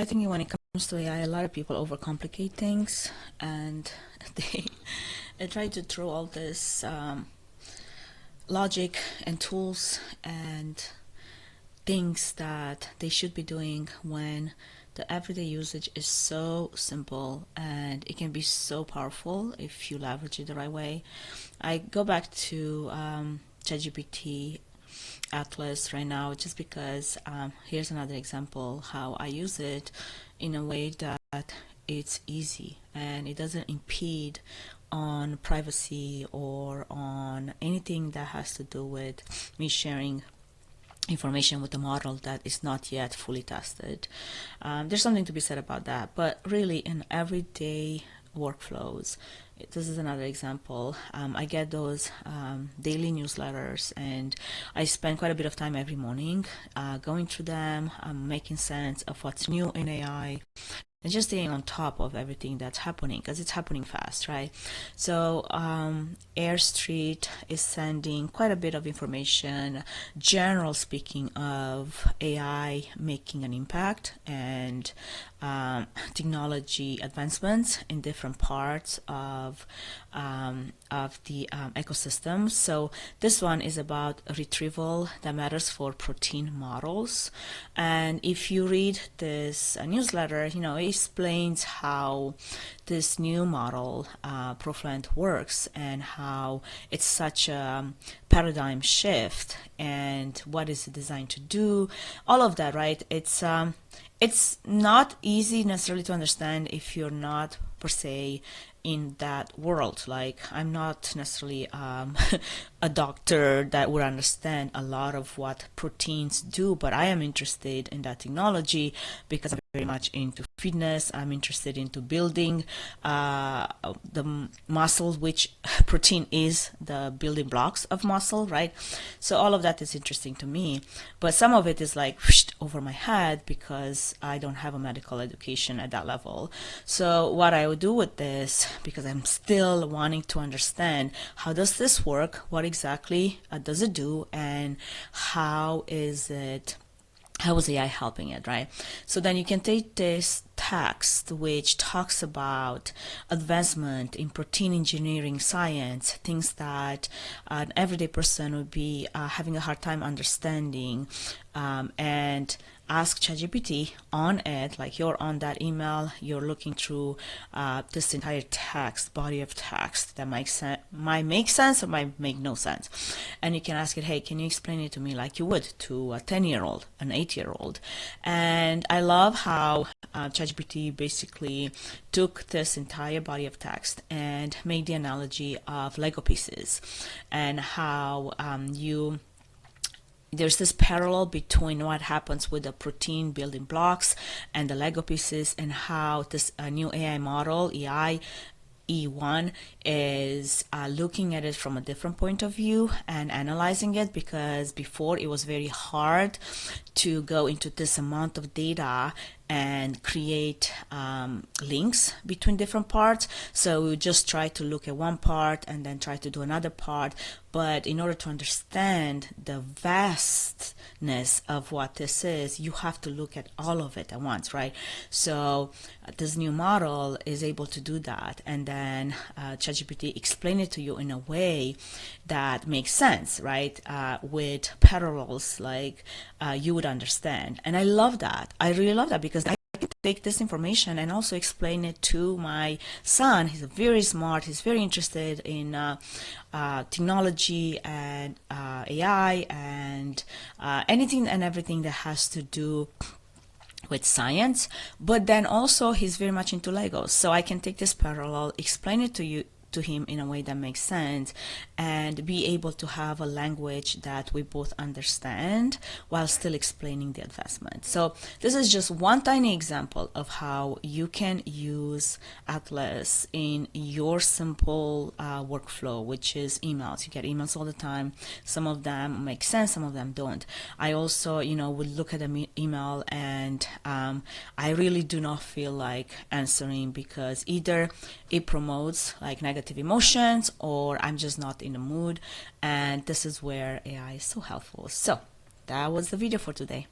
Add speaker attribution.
Speaker 1: I think when it comes to AI, a lot of people overcomplicate things, and they try to throw all this logic and tools and things that they should be doing when the everyday usage is so simple and it can be so powerful if you leverage it the right way. I go back to ChatGPT Atlas right now just because here's another example how I use it in a way that it's easy and it doesn't impede on privacy or on anything that has to do with me sharing information with the model that is not yet fully tested. There's something to be said about that, but really in everyday workflows, this is another example. I get those daily newsletters and I spend quite a bit of time every morning going through them, making sense of what's new in AI, and just staying on top of everything that's happening because it's happening fast, right? So Air Street is sending quite a bit of information, general speaking, of AI making an impact and technology advancements in different parts of the ecosystem. So this one is about retrieval that matters for protein models, and if you read this newsletter, it explains how this new model Profluent works and how it's such a paradigm shift and what is it designed to do, all of that, right? It's not easy necessarily to understand if you're not per se in that world. Like, I'm not necessarily a doctor that would understand a lot of what proteins do, but I am interested in that technology because I'm very much into fitness. I'm interested into building the muscle, which protein is the building blocks of muscle, right? So all of that is interesting to me, but some of it is like over my head because I don't have a medical education at that level. So what I would do with this, because I'm still wanting to understand how does this work, what exactly does it do, and how is AI helping it, right? So then you can take this text which talks about advancement in protein engineering science, things that an everyday person would be having a hard time understanding, and ask ChatGPT on it, like you're on that email, you're looking through this entire text, body of text that might make sense or might make no sense. And you can ask it, hey, can you explain it to me like you would to a 10-year-old, an 8-year-old? And I love how ChatGPT basically took this entire body of text and made the analogy of Lego pieces and how there's this parallel between what happens with the protein building blocks and the Lego pieces, and how this new AI model, E1, is looking at it from a different point of view and analyzing it, because before it was very hard to go into this amount of data and create links between different parts. So we just try to look at one part and then try to do another part. But in order to understand the vastness of what this is, you have to look at all of it at once, right? So this new model is able to do that, and then ChatGPT explain it to you in a way that makes sense, right? With parallels like you would understand. And I love that. I really love that, because I can take this information and also explain it to my son. He's very smart. He's very interested in technology and AI and anything and everything that has to do with science, but then also he's very much into Legos. So I can take this parallel, explain it to him in a way that makes sense, and be able to have a language that we both understand while still explaining the advancement. So this is just one tiny example of how you can use Atlas in your simple workflow, which is emails. You get emails all the time. Some of them make sense, some of them don't. I also, would look at an email and I really do not feel like answering, because either it promotes like negative emotions or I'm just not in the mood, and this is where AI is so helpful. So that was the video for today.